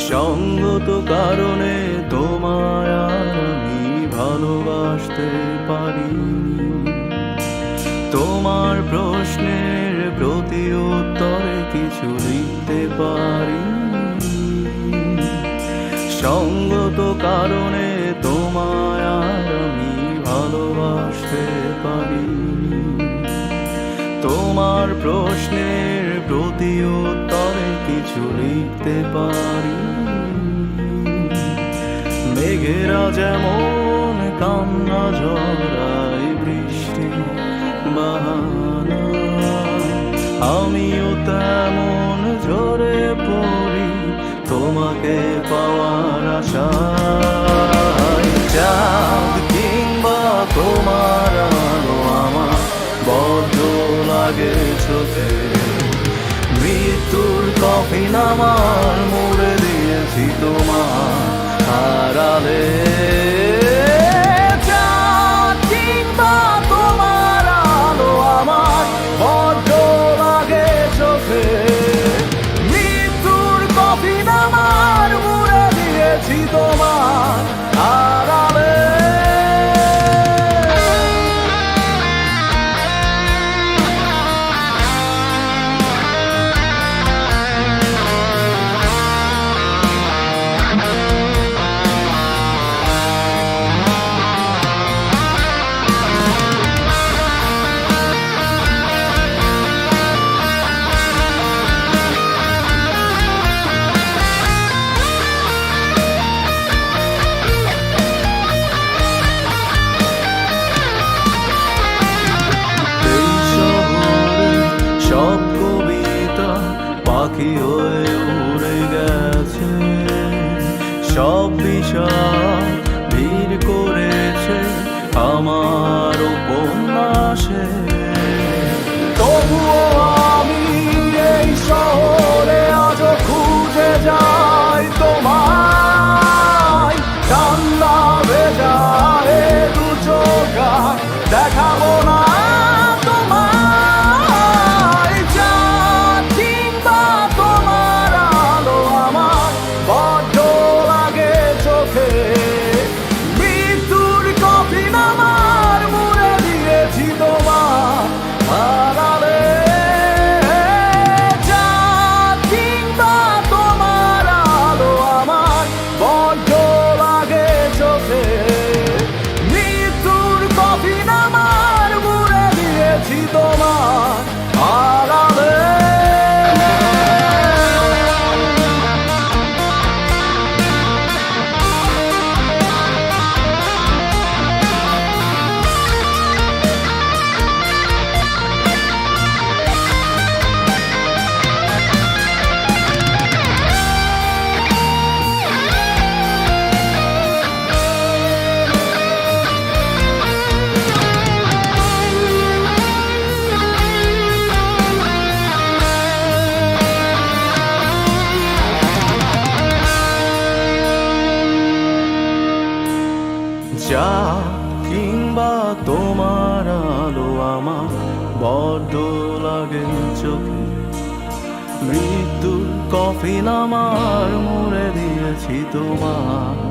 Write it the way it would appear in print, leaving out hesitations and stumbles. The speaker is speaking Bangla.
সঙ্গত কারণে তোমায় আর আমি ভালোবাসতে পারিনি। তোমার প্রশ্নের প্রতি উত্তরে কিছু লিখতে পারিনি। সঙ্গত কারণে তোমায় আর আমি ভালোবাসতে পারিনি। তোমার প্রশ্নের প্রতি উত্তরে কিছু লিখতে পারিনি। মেঘেরা যেমন কান্না ঝরায় বৃষ্টি বাহানা, আমিও তেমন ঝরে পড়ি তোমাকে পাওয়ার আশায়। চাঁদ কিংবা তোমার আলো আমার বড্ড লাগে চোখে। মৃত্যুর কফিন আমার মুড়ে দিয়েছি তোমার আড়ালে। চাঁদ কিংবা তোমার আলো আমার বড্ড লাগে চোখে। মৃত্যুর কফিন আমার মুড়ে দিয়েছি তোমার আড়ালে। সব কবিতা পাখি হয়ে উড়ে গেছে, সব বিষয় ভিড় করেছে আমার উপন্যাসে। তবুও আমি এই শহরে আজও খুঁজে যাই তোমায়। ঠান্ডা ভেজা এ দু চোখা দেখাবো না তোমার আড়ালে। যা কিংবা তোমার আলো আমার বড্ড লাগে চোখে। মৃত্যুর কফিন আমার মুড়ে দিয়েছি তোমার